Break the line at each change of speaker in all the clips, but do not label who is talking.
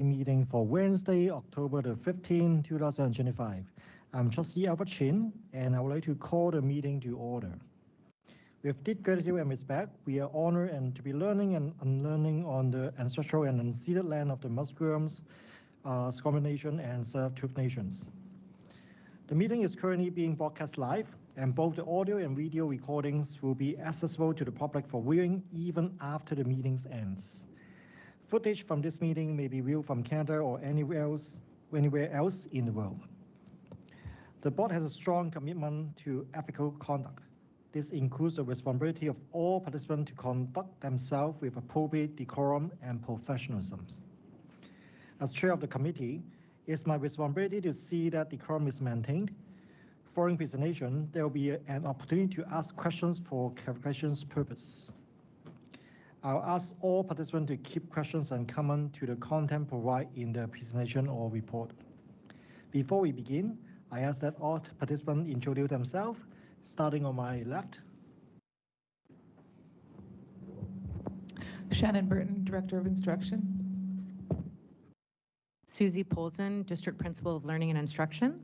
Meeting for Wednesday, October the 15th, 2025. I'm Trustee Albert Chin, and I would like to call the meeting to order. With deep gratitude and respect, we are honored and to be learning and unlearning on the ancestral and unceded land of the Musqueams, Squamish Nation, and Tsleil-Waututh Nations. The meeting is currently being broadcast live, and both the audio and video recordings will be accessible to the public for viewing even after the meeting ends. Footage from this meeting may be viewed from Canada or anywhere else in the world. The board has a strong commitment to ethical conduct. This includes the responsibility of all participants to conduct themselves with appropriate decorum and professionalism. As chair of the committee, it's my responsibility to see that decorum is maintained. Following presentation, there will be an opportunity to ask questions for clarification's purpose. I'll ask all participants to keep questions and comments to the content provided in the presentation or report. Before we begin, I ask that all participants introduce themselves, starting on my left.
Shannon Burton, Director of Instruction.
Susie Polson, District Principal of Learning and Instruction.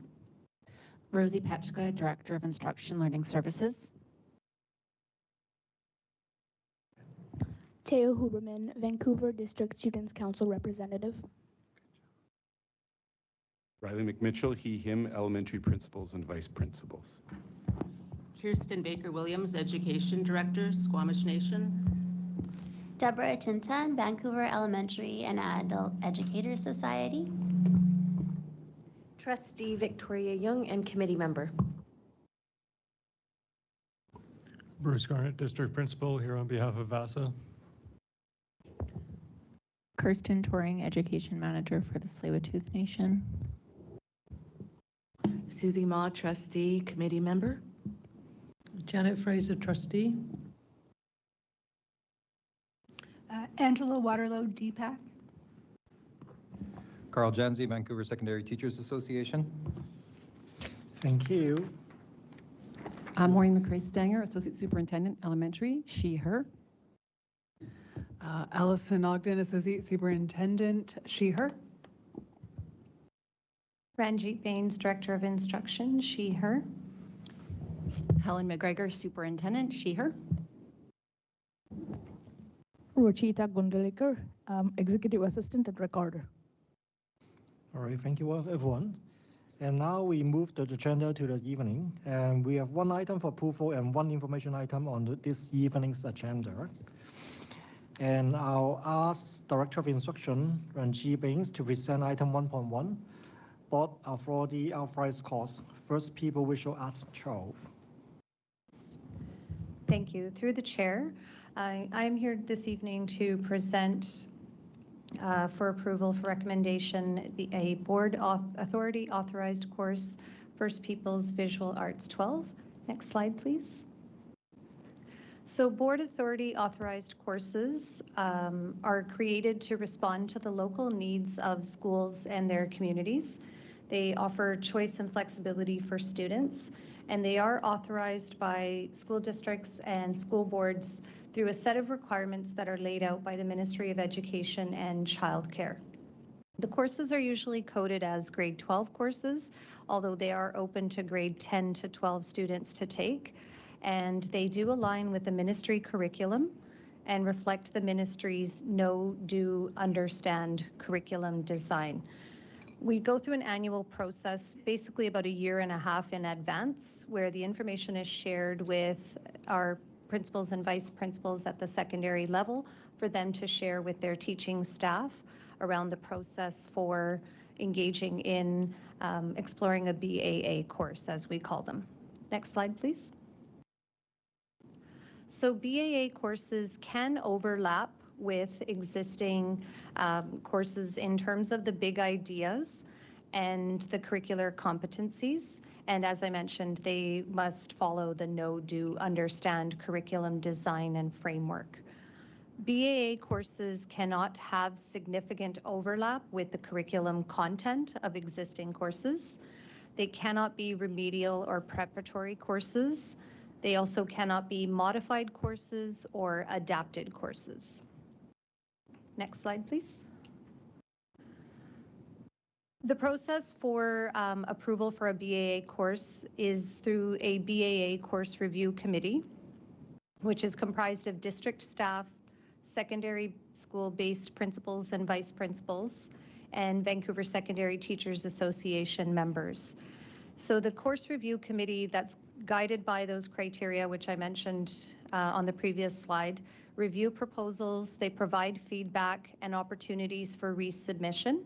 Rosie Petchka, Director of Instruction Learning Services.
Teo Huberman, Vancouver District Students' Council Representative.
Riley McMitchell, he, him, Elementary Principals and Vice Principals.
Kirsten Baker-Williams, Education Director, Squamish Nation.
Deborah Tintan, Vancouver Elementary and Adult Educators Society.
Trustee Victoria Young and Committee Member.
Bruce Garnett, District Principal, here on behalf of VASA.
Kirsten Turing, Education Manager for the Tsleil-Waututh Nation.
Susie Ma, Trustee, Committee Member.
Janet Fraser, Trustee.
Angela Waterlow, DPAC.
Carl Janzi, Vancouver Secondary Teachers Association.
Thank you.
Maureen McRae-Stanger, Associate Superintendent, Elementary, she, her.
Allison Ogden, Associate Superintendent, she, her.
Ranjit Bains, Director of Instruction, she, her.
Helen McGregor, Superintendent, she, her.
Ruchita Gundalikar, Executive Assistant and Recorder.
All right, thank you everyone. And now we move the agenda to the evening, and we have one item for approval and one information item on this evening's agenda. And I'll ask Director of Instruction, Ranjit Bains, to present item 1.1, Board Authority Authorized Course. First, people wish to ask 12.
Thank you. Through the chair, I'm here this evening to present for approval for recommendation a Board Authority Authorized Course, First Peoples Visual Arts 12. Next slide, please. So Board Authority Authorized Courses are created to respond to the local needs of schools and their communities. They offer choice and flexibility for students, and they are authorized by school districts and school boards through a set of requirements that are laid out by the Ministry of Education and Childcare. The courses are usually coded as grade 12 courses, although they are open to grade 10 to 12 students to take, and they do align with the ministry curriculum and reflect the ministry's know, do, understand curriculum design. We go through an annual process, basically about a year and a half in advance, where the information is shared with our principals and vice principals at the secondary level for them to share with their teaching staff around the process for engaging in exploring a BAA course, as we call them. Next slide, please. So BAA courses can overlap with existing courses in terms of the big ideas and the curricular competencies. And as I mentioned, they must follow the know, do, understand curriculum design and framework. BAA courses cannot have significant overlap with the curriculum content of existing courses. They cannot be remedial or preparatory courses. They also cannot be modified courses or adapted courses. Next slide, please. The process for approval for a BAA course is through a BAA course review committee, which is comprised of district staff, secondary school-based principals and vice principals, and Vancouver Secondary Teachers Association members. So the course review committee that's guided by those criteria, which I mentioned on the previous slide, review proposals, they provide feedback and opportunities for resubmission.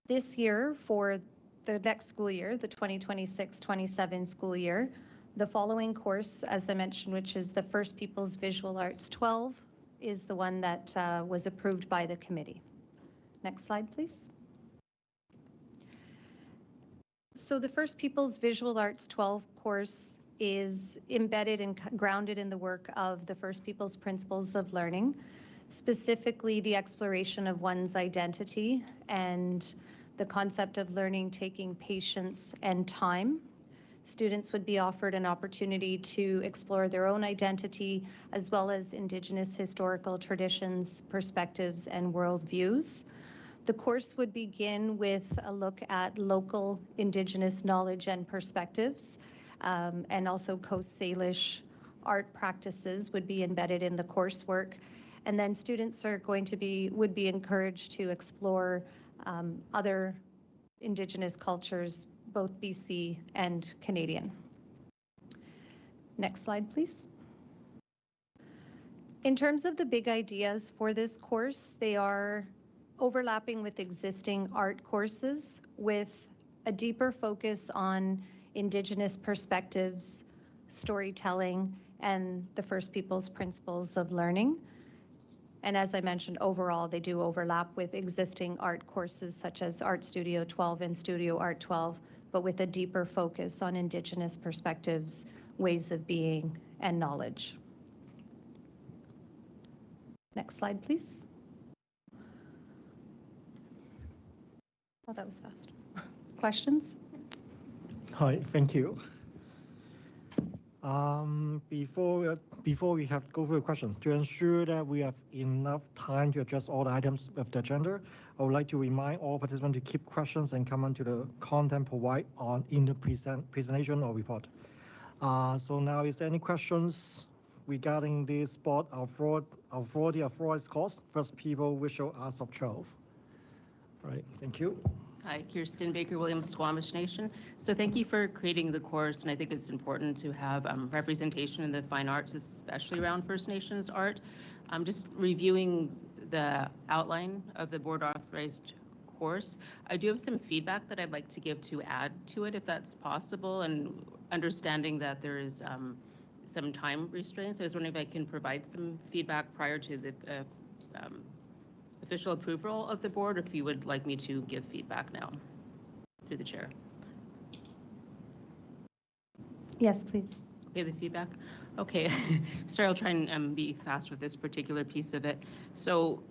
This year, for the next school year, the 2026-27 school year, the following course, as I mentioned, which is the First People's Visual Arts 12, is the one that was approved by the committee. Next slide, please. So the First People's Visual Arts 12 course is embedded and grounded in the work of the First People's Principles of Learning, specifically the exploration of one's identity and the concept of learning taking patience and time. Students would be offered an opportunity to explore their own identity as well as Indigenous historical traditions, perspectives, and worldviews. The course would begin with a look at local Indigenous knowledge and perspectives, and also Coast Salish art practices would be embedded in the coursework. And then students are would be encouraged to explore other Indigenous cultures, both BC and Canadian. Next slide, please. In terms of the big ideas for this course, they are overlapping with existing art courses with a deeper focus on Indigenous perspectives, storytelling, and the First People's Principles of Learning. And as I mentioned, overall, they do overlap with existing art courses such as Art Studio 12 and Studio Art 12, but with a deeper focus on Indigenous perspectives, ways of being, and knowledge. Next slide, please. Oh, that was fast. Questions?
Hi, thank you. Before we have go through questions, to ensure that we have enough time to address all the items of the agenda, I would like to remind all participants to keep questions and comment to the content provided in the presentation or report. So now, is there any questions regarding this board authority course, First People Visual Arts of 12? All right, thank you.
Hi, Kirsten Baker-Williams, Squamish Nation. So thank you for creating the course, and I think it's important to have representation in the fine arts, especially around First Nations art. I'm just reviewing the outline of the board authorized course. I do have some feedback that I'd like to give to add to it, if that's possible, and understanding that there is some time restraints. I was wondering if I can provide some feedback prior to the official approval of the board, or if you would like me to give feedback now through the chair.
Yes, please.
Okay, the feedback. Okay, sorry, I'll try and be fast with this particular piece of it. So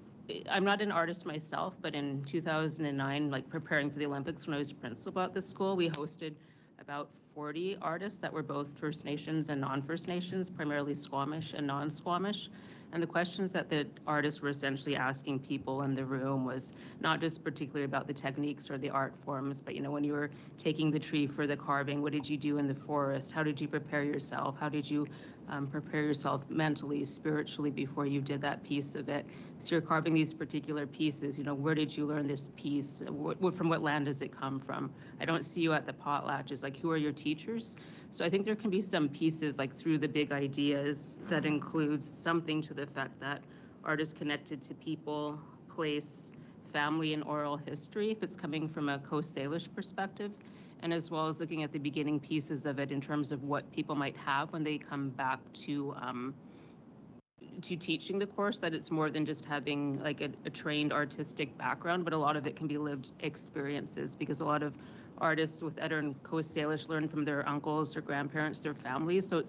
I'm not an artist myself, but in 2009, like preparing for the Olympics when I was principal at the school, we hosted about 40 artists that were both First Nations and non-First Nations, primarily Squamish and non-Squamish. And the questions that the artists were essentially asking people in the room was not just particularly about the techniques or the art forms, but, you know, when you were taking the tree for the carving, what did you do in the forest? How did you prepare yourself? How did you prepare yourself mentally, spiritually before you did that piece of it? So you're carving these particular pieces, you know, where did you learn this piece? From what land does it come from? I don't see you at the potlatches, like who are your teachers? So I think there can be some pieces like through the big ideas that includes something to the effect that art is connected to people, place, family, and oral history, if it's coming from a Coast Salish perspective, and as well as looking at the beginning pieces of it in terms of what people might have when they come back to teaching the course, that it's more than just having like a trained artistic background, but a lot of it can be lived experiences, because a lot of artists with Etter and Coast Salish learn from their uncles, their grandparents, their families. So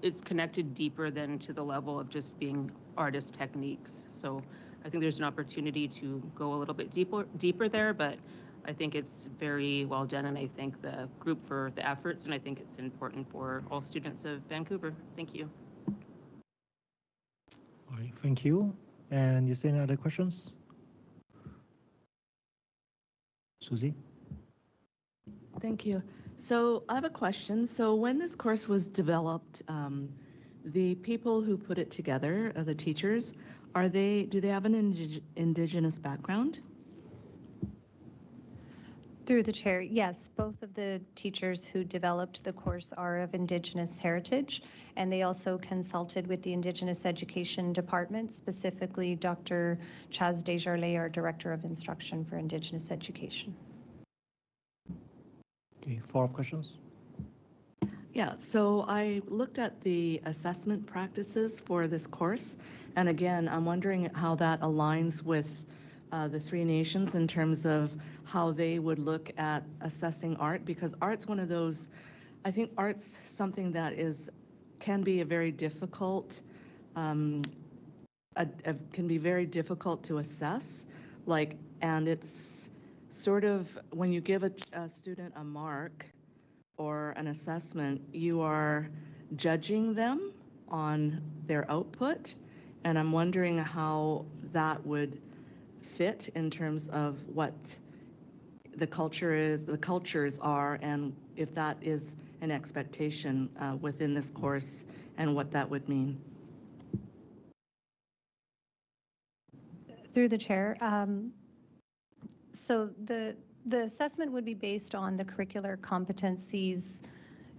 it's connected deeper than to the level of just being artist techniques. So I think there's an opportunity to go a little bit deeper there, but I think it's very well done, and I thank the group for the efforts, and I think it's important for all students of Vancouver. Thank you.
All right, thank you. And is there any other questions? Susie?
Thank you. So I have a question. So when this course was developed, the people who put it together, the teachers, do they have an Indigenous background?
Through the chair, yes, both of the teachers who developed the course are of Indigenous heritage, and they also consulted with the Indigenous Education Department, specifically Dr. Chaz Desjardins, our Director of Instruction for Indigenous Education.
Okay, follow-up questions?
Yeah, so I looked at the assessment practices for this course, and again, I'm wondering how that aligns with the Three Nations in terms of how they would look at assessing art, because art's one of those, I think art's something that can be a very difficult, can be very difficult to assess, and it's sort of, when you give a student a mark or an assessment, you are judging them on their output, and I'm wondering how that would fit in terms of what the cultures are, and if that is an expectation within this course, and what that would mean.
Through the chair, so the assessment would be based on the curricular competencies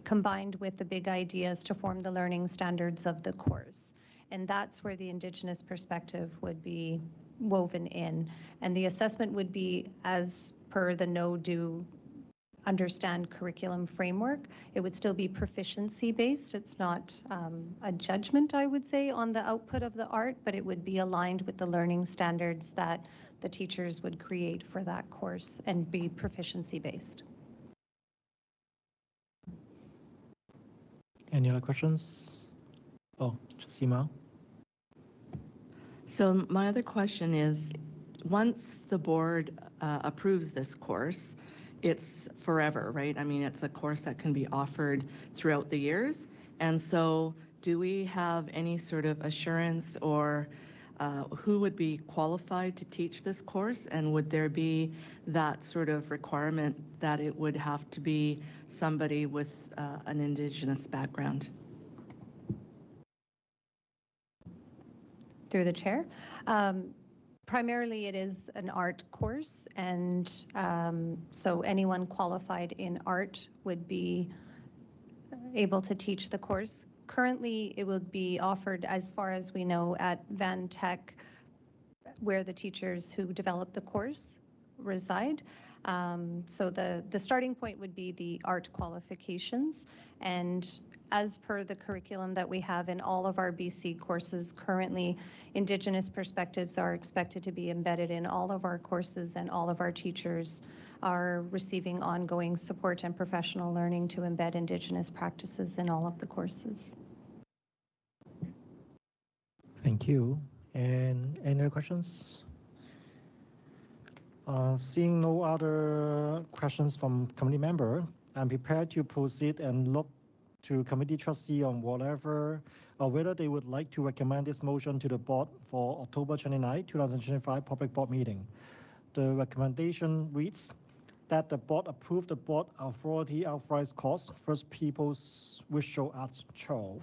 combined with the big ideas to form the learning standards of the course. And that's where the Indigenous perspective would be woven in. And the assessment would be as per the know, do, understand curriculum framework. It would still be proficiency based. It's not a judgment, I would say, on the output of the art, but it would be aligned with the learning standards that the teachers would create for that course and be proficiency based.
Any other questions? Oh, Trustee Mao.
So my other question is, once the board approves this course, it's forever, right? I mean, it's a course that can be offered throughout the years. And so do we have any sort of assurance or who would be qualified to teach this course? And would there be that sort of requirement that it would have to be somebody with an Indigenous background?
Through the chair. Primarily, it is an art course, and so anyone qualified in art would be able to teach the course. Currently, it would be offered, as far as we know, at Van Tech, where the teachers who develop the course reside. So the starting point would be the art qualifications, and as per the curriculum that we have in all of our BC courses currently, Indigenous perspectives are expected to be embedded in all of our courses, and all of our teachers are receiving ongoing support and professional learning to embed Indigenous practices in all of the courses.
Thank you. And any other questions? Seeing no other questions from committee member, I'm prepared to proceed and look to committee trustee on whatever or whether they would like to recommend this motion to the board for October 29, 2025 public board meeting. The recommendation reads that the board approve the board authority authorized course, First People's Visual Arts 12.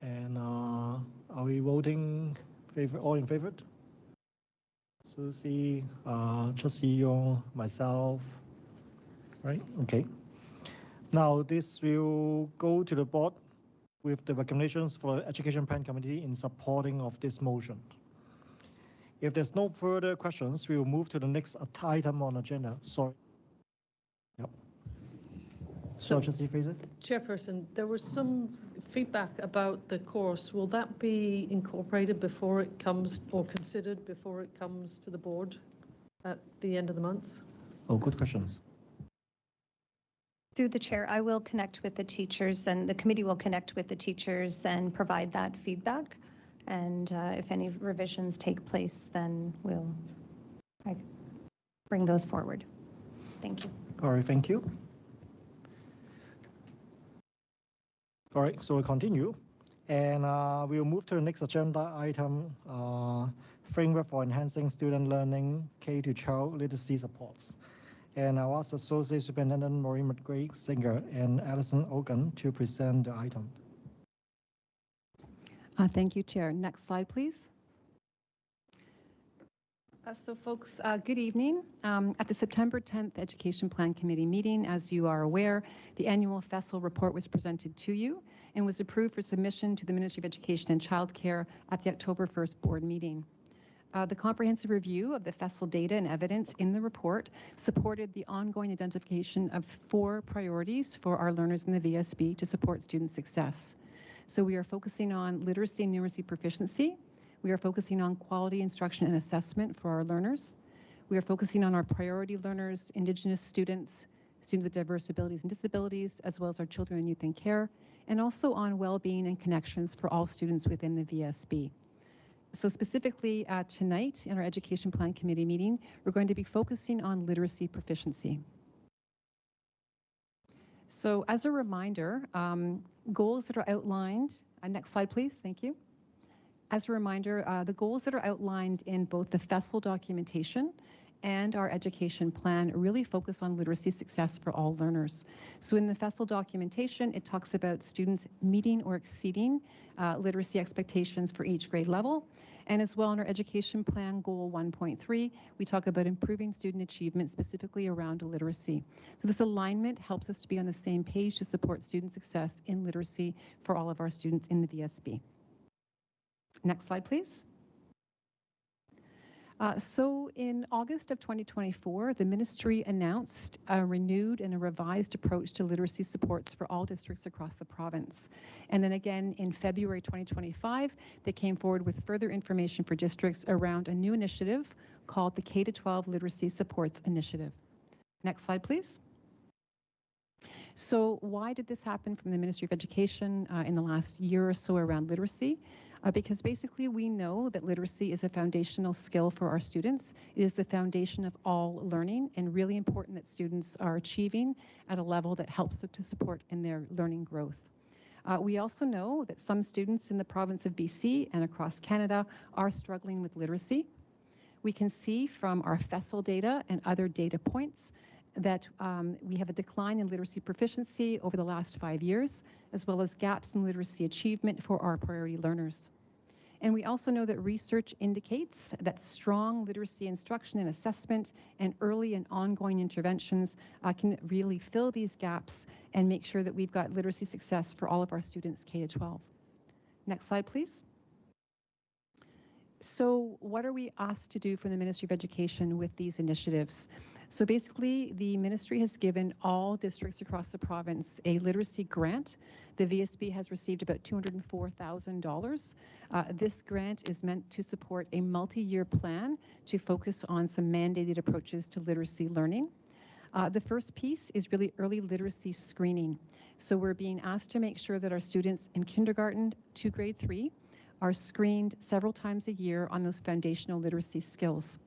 And are we voting all in favor? Susie, Trustee Yong, myself, right? Okay. Now this will go to the board with the recommendations for the Education Plan Committee in supporting of this motion. If there's no further questions, we will move to the next item on agenda. Sorry. Yep. So, Trustee Fraser?
Chairperson, there was some feedback about the course. Will that be incorporated before it comes, or considered before it comes to the board at the end of the month?
Oh, good questions.
Through the chair, I will connect with the teachers, and the committee will connect with the teachers and provide that feedback. And if any revisions take place, then I bring those forward. Thank you.
All right, thank you. All right, so we'll continue. And we'll move to the next agenda item, framework for enhancing student learning, K-12 literacy supports. And I'll ask Associate Superintendent Maureen McGray-Singer and Alison Ogun to present the item.
Thank you, Chair. Next slide, please. So folks, good evening. At the September 10th Education Plan Committee meeting, as you are aware, the annual FESL report was presented to you and was approved for submission to the Ministry of Education and Childcare at the October 1st board meeting. The comprehensive review of the FESL data and evidence in the report supported the ongoing identification of 4 priorities for our learners in the VSB to support student success. So we are focusing on literacy and numeracy proficiency. We are focusing on quality instruction and assessment for our learners. We are focusing on our priority learners, Indigenous students, students with diverse abilities and disabilities, as well as our children and youth in care, and also on well-being and connections for all students within the VSB. So specifically tonight in our Education Plan Committee meeting, we're going to be focusing on literacy proficiency. So as a reminder, goals that are outlined, next slide please, thank you. As a reminder, the goals that are outlined in both the FESL documentation and our education plan really focus on literacy success for all learners. So in the FESL documentation, it talks about students meeting or exceeding literacy expectations for each grade level. And as well in our education plan goal 1.3, we talk about improving student achievement specifically around literacy. So this alignment helps us to be on the same page to support student success in literacy for all of our students in the VSB. Next slide, please. So in August of 2024, the ministry announced a renewed and a revised approach to literacy supports for all districts across the province. And then again in February 2025, they came forward with further information for districts around a new initiative called the K-12 Literacy Supports Initiative. Next slide, please. So why did this happen from the Ministry of Education in the last year or so around literacy? Because basically we know that literacy is a foundational skill for our students. It is the foundation of all learning and really important that students are achieving at a level that helps them to support in their learning growth. We also know that some students in the province of BC and across Canada are struggling with literacy. We can see from our FESL data and other data points that we have a decline in literacy proficiency over the last 5 years, as well as gaps in literacy achievement for our priority learners. And we also know that research indicates that strong literacy instruction and assessment and early and ongoing interventions can really fill these gaps and make sure that we've got literacy success for all of our students K-12. Next slide, please. So what are we asked to do from the Ministry of Education with these initiatives? So basically, the ministry has given all districts across the province a literacy grant. The VSB has received about $204,000. This grant is meant to support a multi-year plan to focus on some mandated approaches to literacy learning. The first piece is really early literacy screening. So we're being asked to make sure that our students in kindergarten to grade 3 are screened several times a year on those foundational literacy skills.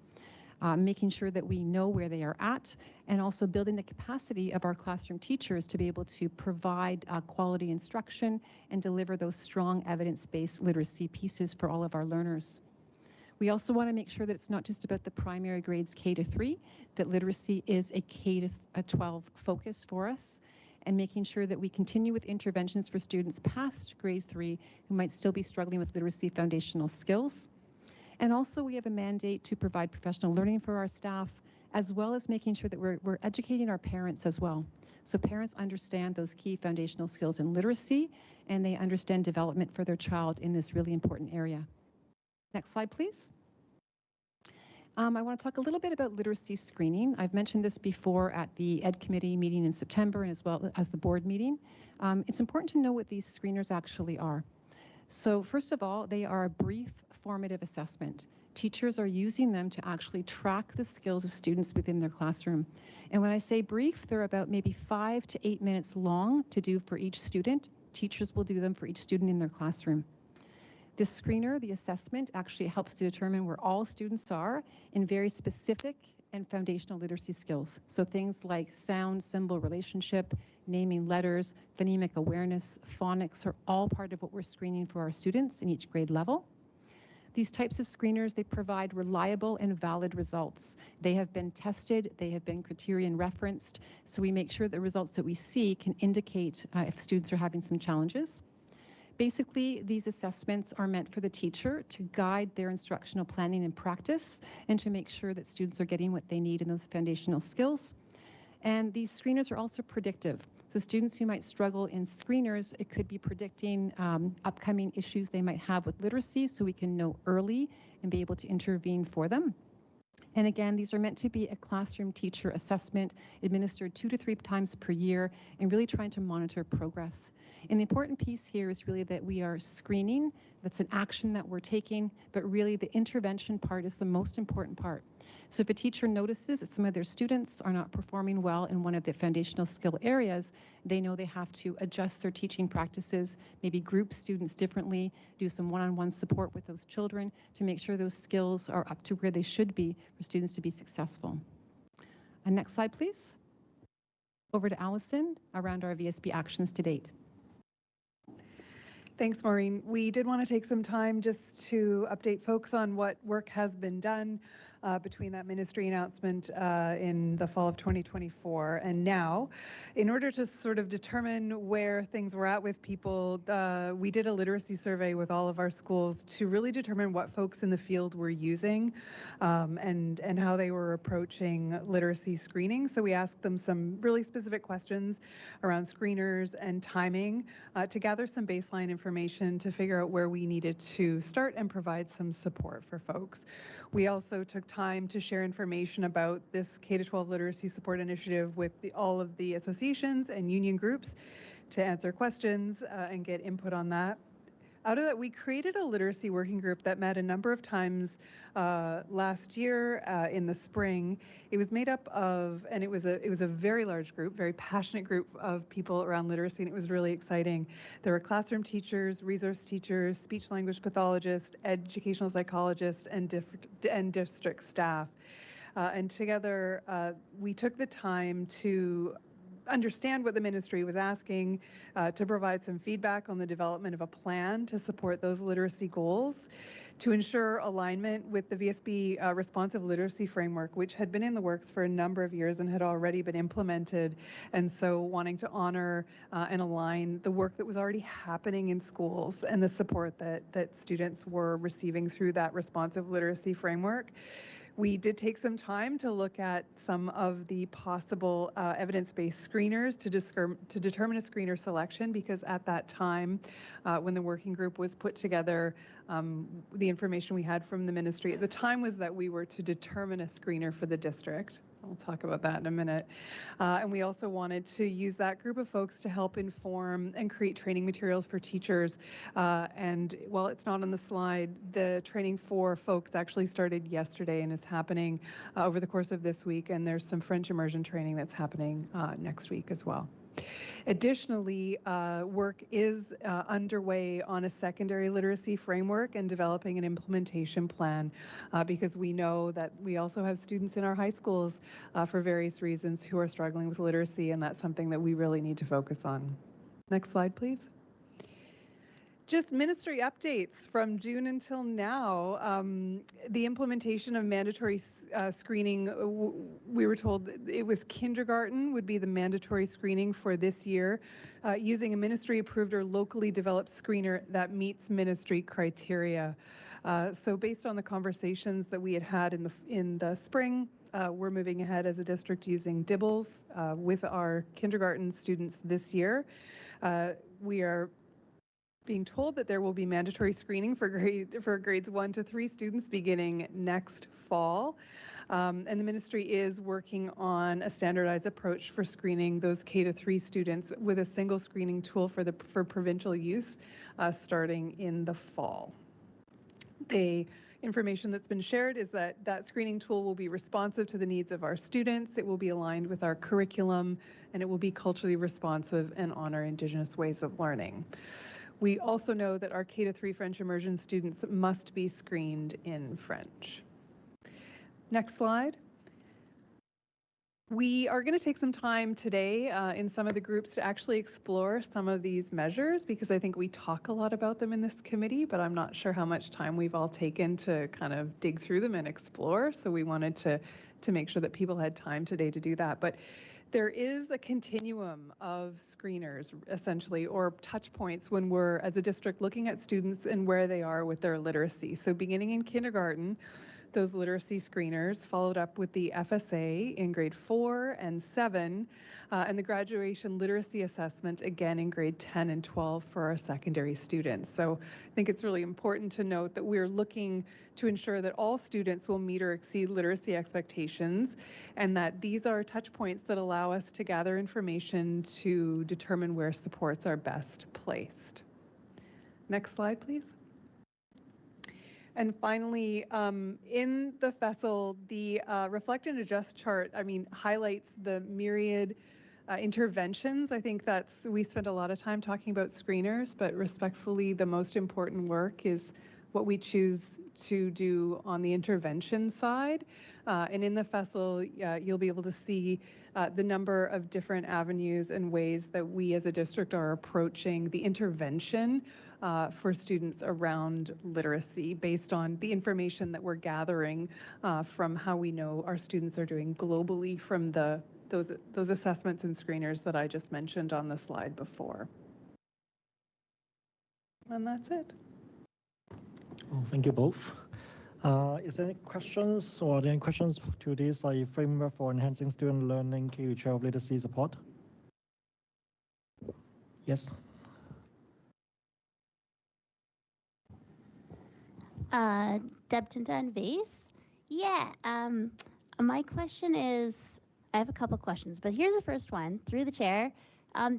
Making sure that we know where they are at, and also building the capacity of our classroom teachers to be able to provide quality instruction and deliver those strong evidence-based literacy pieces for all of our learners. We also want to make sure that it's not just about the primary grades K-3, that literacy is a K-12 focus for us, and making sure that we continue with interventions for students past grade 3 who might still be struggling with literacy foundational skills. And also we have a mandate to provide professional learning for our staff, as well as making sure that we're educating our parents as well. So parents understand those key foundational skills in literacy, and they understand development for their child in this really important area. Next slide, please. I want to talk a little bit about literacy screening. I've mentioned this before at the Ed Committee meeting in September and as well as the board meeting. It's important to know what these screeners actually are. So first of all, they are a brief formative assessment. Teachers are using them to actually track the skills of students within their classroom. And when I say brief, they're about maybe 5 to 8 minutes long to do for each student. Teachers will do them for each student in their classroom. This screener, the assessment, actually helps to determine where all students are in very specific and foundational literacy skills. So things like sound, symbol relationship, naming letters, phonemic awareness, phonics are all part of what we're screening for our students in each grade level. These types of screeners, they provide reliable and valid results. They have been tested, they have been criterion referenced, so we make sure the results that we see can indicate if students are having some challenges. Basically, these assessments are meant for the teacher to guide their instructional planning and practice and to make sure that students are getting what they need in those foundational skills. And these screeners are also predictive. So students who might struggle in screeners, it could be predicting upcoming issues they might have with literacy, so we can know early and be able to intervene for them. And again, these are meant to be a classroom teacher assessment administered 2 to 3 times per year and really trying to monitor progress. And the important piece here is really that we are screening. That's an action that we're taking, but really the intervention part is the most important part. So if a teacher notices that some of their students are not performing well in one of the foundational skill areas, they know they have to adjust their teaching practices, maybe group students differently, do some one-on-one support with those children to make sure those skills are up to where they should be for students to be successful. Next slide, please. Over to Allison around our VSB actions to date.
Thanks, Maureen. We did want to take some time just to update folks on what work has been done between that ministry announcement in the fall of 2024 and now. In order to sort of determine where things were at with people, we did a literacy survey with all of our schools to really determine what folks in the field were using and how they were approaching literacy screening. So we asked them some really specific questions around screeners and timing to gather some baseline information to figure out where we needed to start and provide some support for folks. We also took time to share information about this K-12 literacy support initiative with all of the associations and union groups to answer questions and get input on that. Out of that, we created a literacy working group that met a number of times last year in the spring. It was made up of, and it was a very large group, very passionate group of people around literacy, and it was really exciting. There were classroom teachers, resource teachers, speech language pathologists, educational psychologists, and district staff. And together, we took the time to understand what the ministry was asking, to provide some feedback on the development of a plan to support those literacy goals, to ensure alignment with the VSB responsive literacy framework, which had been in the works for a number of years and had already been implemented. And so wanting to honor and align the work that was already happening in schools and the support that students were receiving through that responsive literacy framework. We did take some time to look at some of the possible evidence-based screeners to determine a screener selection, because at that time, when the working group was put together, the information we had from the ministry at the time was that we were to determine a screener for the district. I'll talk about that in a minute. And we also wanted to use that group of folks to help inform and create training materials for teachers. And while it's not on the slide, the training for folks actually started yesterday and is happening over the course of this week. And there's some French immersion training that's happening next week as well. Additionally, work is underway on a secondary literacy framework and developing an implementation plan because we know that we also have students in our high schools for various reasons who are struggling with literacy, and that's something that we really need to focus on. Next slide, please. Just ministry updates from June until now. The implementation of mandatory screening, we were told it was kindergarten would be the mandatory screening for this year, using a ministry approved or locally developed screener that meets ministry criteria. So based on the conversations that we had in the spring, we're moving ahead as a district using DIBELS with our kindergarten students this year. We are being told that there will be mandatory screening for grades 1 to 3 students beginning next fall. And the ministry is working on a standardized approach for screening those K-3 students with a single screening tool for provincial use starting in the fall. The information that's been shared is that that screening tool will be responsive to the needs of our students, it will be aligned with our curriculum, and it will be culturally responsive and honor Indigenous ways of learning. We also know that our K-3 French immersion students must be screened in French. Next slide. We are going to take some time today in some of the groups to actually explore some of these measures, because I think we talk a lot about them in this committee, but I'm not sure how much time we've all taken to kind of dig through them and explore. So we wanted to make sure that people had time today to do that. But there is a continuum of screeners, essentially, or touch points when we're, as a district, looking at students and where they are with their literacy. So beginning in kindergarten, those literacy screeners, followed up with the FSA in grade 4 and 7, and the graduation literacy assessment again in grade 10 and 12 for our secondary students. So I think it's really important to note that we're looking to ensure that all students will meet or exceed literacy expectations, and that these are touch points that allow us to gather information to determine where supports are best placed. Next slide, please. And finally, in the FESL, the Reflect and Adjust chart, highlights the myriad interventions. I think we spent a lot of time talking about screeners, but respectfully, the most important work is what we choose to do on the intervention side. And in the FESL, you'll be able to see the number of different avenues and ways that we as a district are approaching the intervention for students around literacy based on the information that we're gathering from how we know our students are doing globally from those assessments and screeners that I just mentioned on the slide before. And that's it.
Well, thank you both. Is there any questions, or are there any questions to this framework for enhancing student learning K-12 literacy support? Yes.
Deb Tinta and Vase. Yeah, my question is, I have a couple questions, but here's the first one through the chair.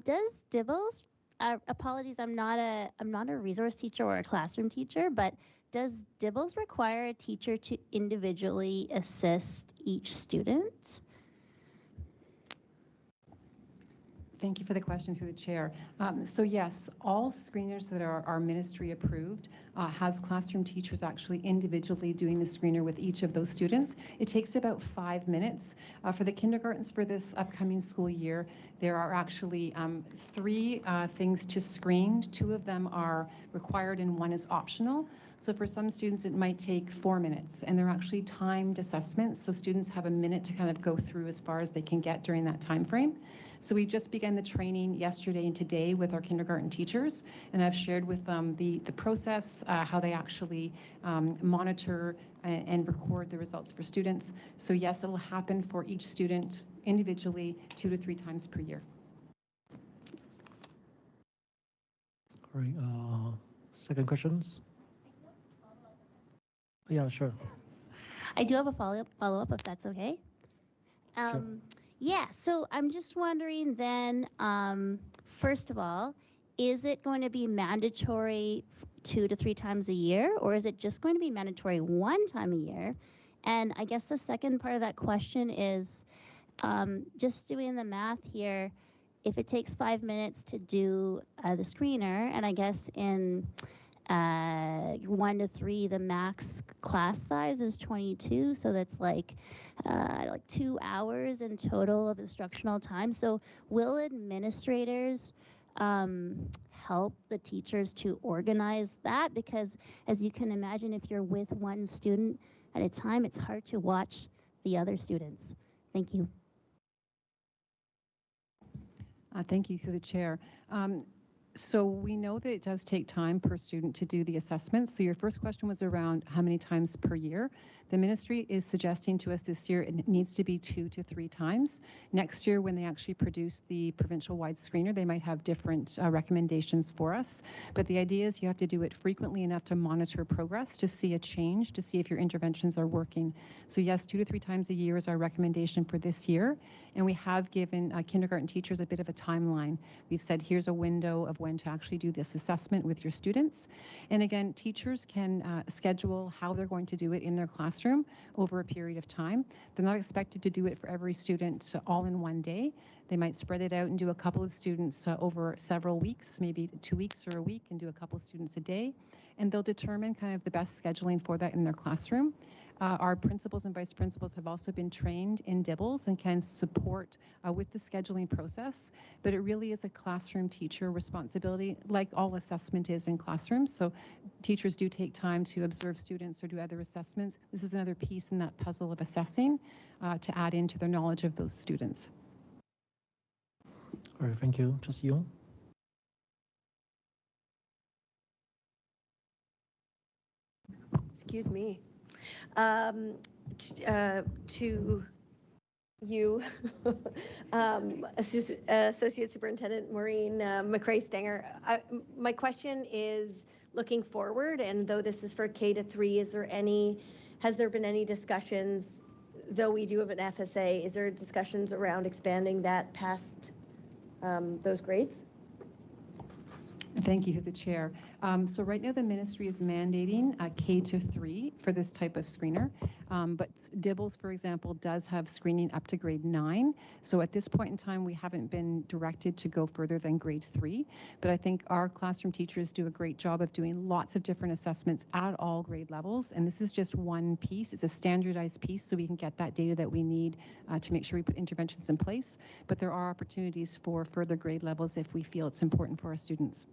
Does DIBELS, apologies, I'm not a resource teacher or a classroom teacher, but does DIBELS require a teacher to individually assist each student?
Thank you for the question through the chair. So yes, all screeners that are ministry approved has classroom teachers actually individually doing the screener with each of those students. It takes about 5 minutes. For the kindergartens for this upcoming school year, there are actually 3 things to screen. 2 of them are required and 1 is optional. So for some students, it might take 4 minutes, and they're actually timed assessments. So students have a minute to kind of go through as far as they can get during that time frame. So we just began the training yesterday and today with our kindergarten teachers, and I've shared with them the process, how they actually monitor and record the results for students. So yes, it'll happen for each student individually 2 to 3 times per year.
All right. Second questions? Yeah, sure.
I do have a follow-up if that's okay.
Sure.
Yeah, so I'm just wondering then, first of all, is it going to be mandatory 2 to 3 times a year, or is it just going to be mandatory 1 time a year? And I guess the second part of that question is, just doing the math here, if it takes 5 minutes to do the screener, and I guess in 1 to 3, the max class size is 22, so that's like 2 hours in total of instructional time. So will administrators help the teachers to organize that? Because as you can imagine, if you're with one student at a time, it's hard to watch the other students. Thank you.
Thank you through the chair. So we know that it does take time per student to do the assessments. So your first question was around how many times per year. The ministry is suggesting to us this year it needs to be 2 to 3 times. Next year, when they actually produce the provincial-wide screener, they might have different recommendations for us. But the idea is you have to do it frequently enough to monitor progress, to see a change, to see if your interventions are working. So yes, 2 to 3 times a year is our recommendation for this year. And we have given kindergarten teachers a bit of a timeline. We've said here's a window of when to actually do this assessment with your students. And again, teachers can schedule how they're going to do it in their classroom over a period of time. They're not expected to do it for every student all in one day. They might spread it out and do a couple of students over several weeks, maybe 2 weeks or a week, and do a couple of students a day. And they'll determine kind of the best scheduling for that in their classroom. Our principals and vice principals have also been trained in DIBELS and can support with the scheduling process, but it really is a classroom teacher responsibility, like all assessment is in classrooms. So teachers do take time to observe students or do other assessments. This is another piece in that puzzle of assessing to add into their knowledge of those students.
All right, thank you. Trustee Young.
Excuse me. To you, Associate Superintendent Maureen McRae-Stenger. My question is looking forward, and though this is for K-3, has there been any discussions, though we do have an FSA, is there discussions around expanding that past those grades?
Thank you, through the chair. So right now the ministry is mandating K-3 for this type of screener, but DIBELS, for example, does have screening up to grade 9. So at this point in time, we haven't been directed to go further than grade 3, but I think our classroom teachers do a great job of doing lots of different assessments at all grade levels, and this is just one piece. It's a standardized piece, so we can get that data that we need to make sure we put interventions in place, but there are opportunities for further grade levels if we feel it's important for our students.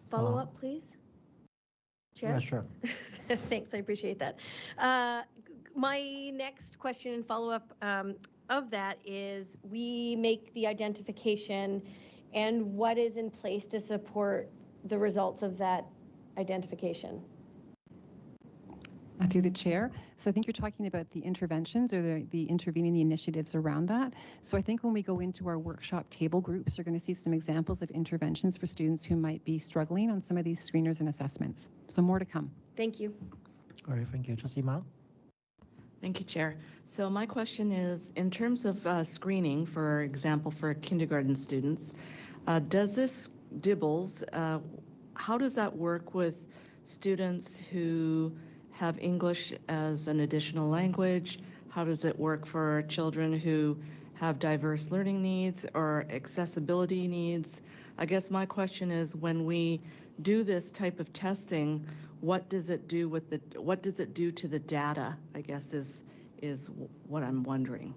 Follow up, please. Chair?
Yeah, sure.
Thanks, I appreciate that. My next question and follow-up of that is, we make the identification, and what is in place to support the results of that identification?
Through the chair. So I think you're talking about the interventions or the intervening, the initiatives around that. So I think when we go into our workshop table groups, you're going to see some examples of interventions for students who might be struggling on some of these screeners and assessments. So more to come.
Thank you.
All right, thank you. Trustee Mao?
Thank you, Chair. So my question is, in terms of screening, for example, for kindergarten students, does this DIBELS, how does that work with students who have English as an additional language? How does it work for children who have diverse learning needs or accessibility needs? I guess my question is, when we do this type of testing, what does it do to the data, I guess is what I'm wondering.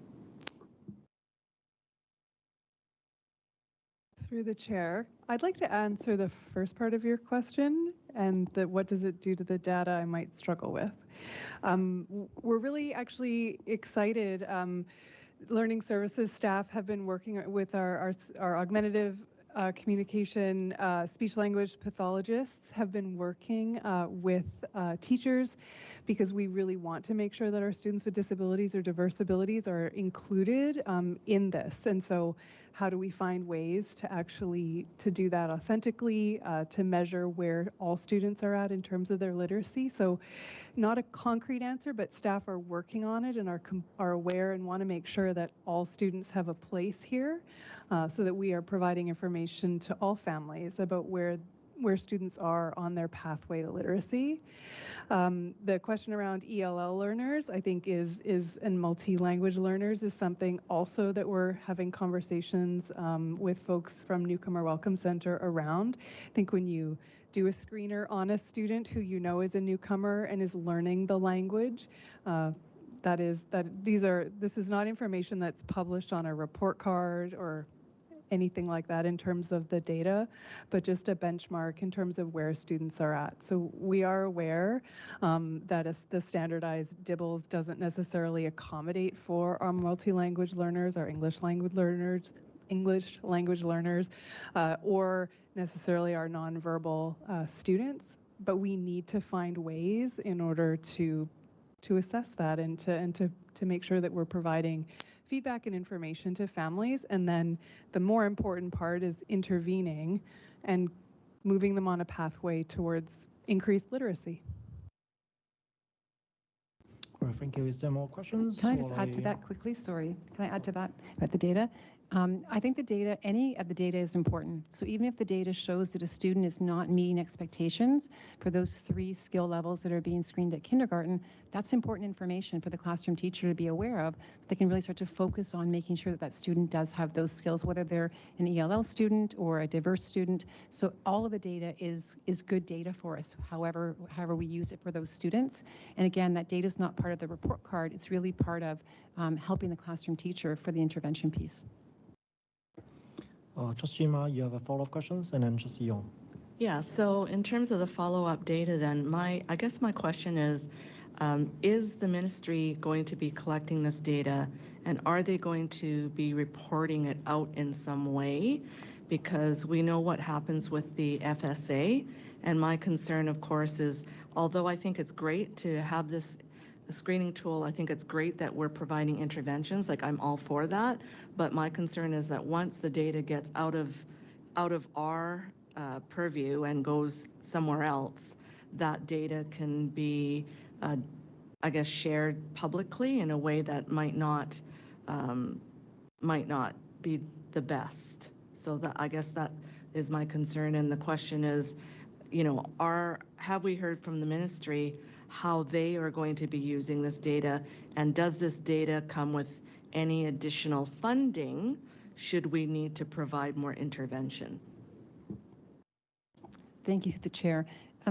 Through the chair, I'd like to answer the first part of your question, and what does it do to the data I might struggle with. We're really actually excited. Learning services staff have been working with our augmentative communication speech language pathologists have been working with teachers, because we really want to make sure that our students with disabilities or diverse abilities are included in this. And so how do we find ways to actually do that authentically, to measure where all students are at in terms of their literacy? So not a concrete answer, but staff are working on it and are aware and want to make sure that all students have a place here, so that we are providing information to all families about where students are on their pathway to literacy. The question around ELL learners, I think, and multi-language learners is something also that we're having conversations with folks from Newcomer Welcome Center around. I think when you do a screener on a student who you know is a newcomer and is learning the language, this is not information that's published on a report card or anything like that in terms of the data, but just a benchmark in terms of where students are at. So we are aware that the standardized DIBELS doesn't necessarily accommodate for our multi-language learners, our English language learners, or necessarily our nonverbal students, but we need to find ways in order to assess that and to make sure that we're providing feedback and information to families. And then the more important part is intervening and moving them on a pathway towards increased literacy.
All right, thank you. Is there more questions?
Can I just add to that quickly? Sorry. Can I add to that about the data? I think any of the data is important. So even if the data shows that a student is not meeting expectations for those 3 skill levels that are being screened at kindergarten, That's important information for the classroom teacher to be aware of, so they can really start to focus on making sure that that student does have those skills, whether they're an ELL student or a diverse student. So all of the data is good data for us, however we use it for those students. And again, that data is not part of the report card. It's really part of helping the classroom teacher for the intervention piece.
Trustee Ma, you have a follow-up questions, and then Trustee Yong.
Yeah, so in terms of the follow-up data then, I guess my question is the ministry going to be collecting this data, and are they going to be reporting it out in some way? Because we know what happens with the FSA, and my concern, of course, is although I think it's great to have this screening tool, I think it's great that we're providing interventions, like I'm all for that, but my concern is that once the data gets out of our purview and goes somewhere else, that data can be, I guess, shared publicly in a way that might not be the best. So that, I guess that is my concern. And the question is, have we heard from the ministry how they are going to be using this data? And does this data come with any additional funding should we need to provide more intervention?
Thank you, the Chair.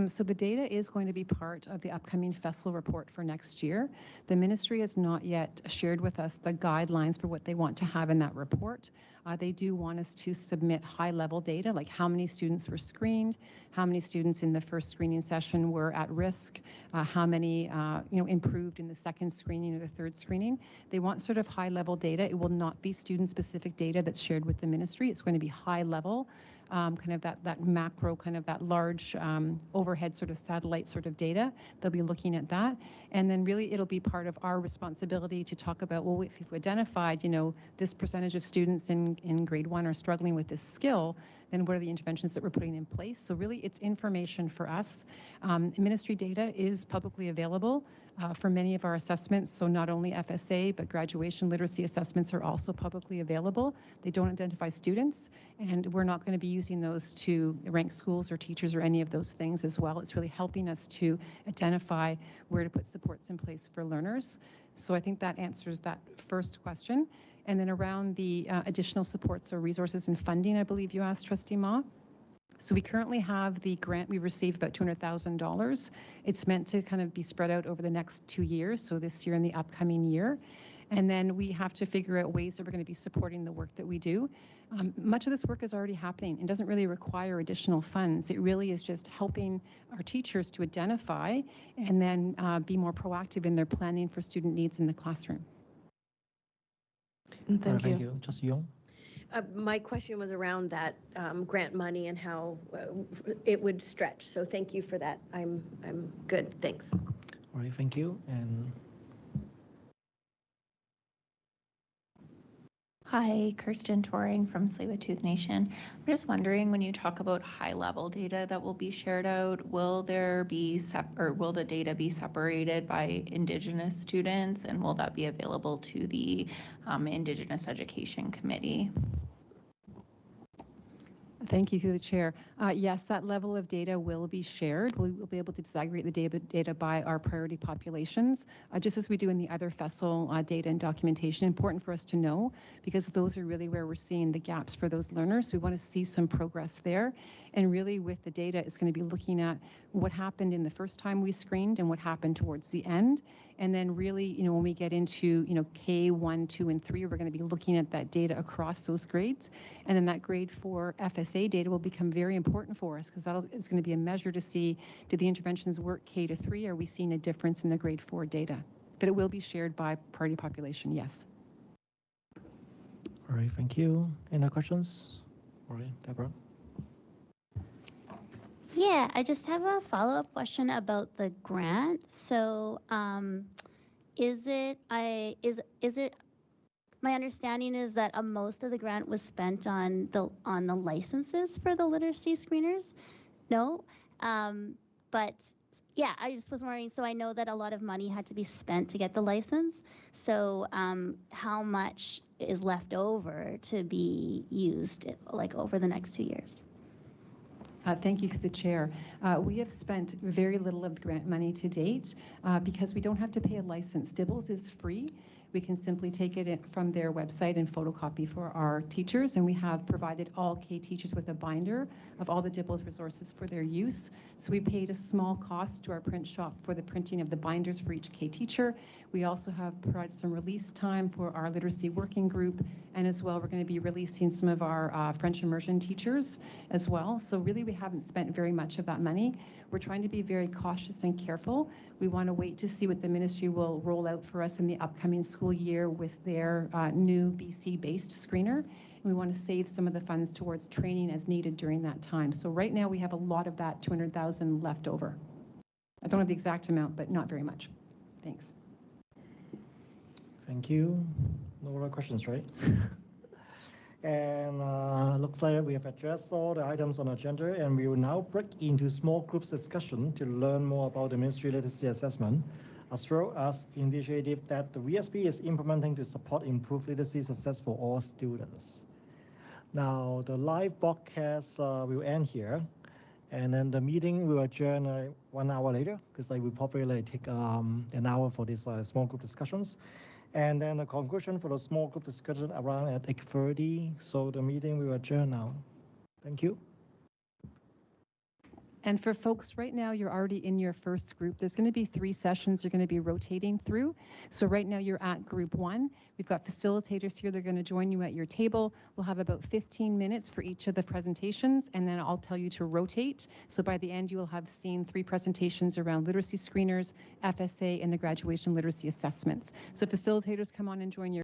So the data is going to be part of the upcoming FESL report for next year. The ministry has not yet shared with us the guidelines for what they want to have in that report. They do want us to submit high-level data, like how many students were screened, how many students in the first screening session were at risk, how many improved in the second screening or the third screening. They want sort of high-level data. It will not be student-specific data that's shared with the ministry. It's going to be high-level. Kind of that macro, kind of that large overhead sort of satellite sort of data. They'll be looking at that. And then really it'll be part of our responsibility to talk about, well, if we've identified, this percentage of students in grade 1 are struggling with this skill, then what are the interventions that we're putting in place? So really it's information for us. Ministry data is publicly available for many of our assessments. So not only FSA, but graduation literacy assessments are also publicly available. They don't identify students, and we're not going to be using those to rank schools or teachers or any of those things as well. It's really helping us to identify where to put supports in place for learners. So I think that answers that first question. And then around the additional supports or resources and funding, I believe you asked, Trustee Ma. So we currently have the grant we received about $200,000. It's meant to kind of be spread out over the next 2 years, so this year and the upcoming year. And then we have to figure out ways that we're going to be supporting the work that we do. Much of this work is already happening and doesn't really require additional funds. It really is just helping our teachers to identify and then be more proactive in their planning for student needs in the classroom.
Thank you.
Trustee Yong.
My question was around that grant money and how it would stretch. So thank you for that. I'm good. Thanks.
All right, thank you. And
hi, Kirsten Toring from Tsleil-Waututh Nation. I'm just wondering, when you talk about high-level data that will be shared out, will there be will the data be separated by Indigenous students, and will that be available to the Indigenous Education Committee?
Thank you, through the chair. Yes, that level of data will be shared. We'll be able to disaggregate the data by our priority populations, just as we do in the other FESL data and documentation. Important for us to know, because those are really where we're seeing the gaps for those learners. So we want to see some progress there. And really with the data, it's going to be looking at what happened in the first time we screened and what happened towards the end. And then really, when we get into, K1, 2, and 3, we're going to be looking at that data across those grades. And then that grade 4 FSA data will become very important for us, because that is going to be a measure to see, did the interventions work K to 3? Are we seeing a difference in the grade 4 data? But it will be shared by priority population, yes.
all right, thank you. Any questions? All right, Deborah.
Yeah, I just have a follow-up question about the grant. So, is it my understanding is that most of the grant was spent on the licenses for the literacy screeners? No, but yeah, I just was wondering. So I know that a lot of money had to be spent to get the license. So how much is left over to be used, like over the next 2 years?
Thank you, through the chair. We have spent very little of the grant money to date because we don't have to pay a license. Dibbles is free. We can simply take it from their website and photocopy for our teachers, and we have provided all K teachers with a binder of all the Dibbles resources for their use. So we paid a small cost to our print shop for the printing of the binders for each K teacher. We also have provided some release time for our literacy working group, and as well we're going to be releasing some of our French immersion teachers as well. So really we haven't spent very much of that money. We're trying to be very cautious and careful. We want to wait to see what the ministry will roll out for us in the upcoming school year with their new BC-based screener. And we want to save some of the funds towards training as needed during that time. So right now we have a lot of that 200,000 left over. I don't have the exact amount, but not very much. Thanks.
Thank you. No other questions, right? And looks like we have addressed all the items on the agenda, and we will now break into small groups discussion to learn more about the ministry literacy assessment, as well as initiative that the VSP is implementing to support improved literacy success for all students. Now, the live broadcast will end here, and then the meeting will adjourn 1 hour later, because I will probably take an hour for these small group discussions. And then the conclusion for the small group discussion around at 8:30. So the meeting will adjourn now. Thank you.
And for folks right now, you're already in your first group. There's going to be 3 sessions you're going to be rotating through. So right now you're at group 1. We've got facilitators here. They're going to join you at your table. We'll have about 15 minutes for each of the presentations, and then I'll tell you to rotate. So by the end, you will have seen 3 presentations around literacy screeners, FSA, and the graduation literacy assessments. So facilitators, come on and join your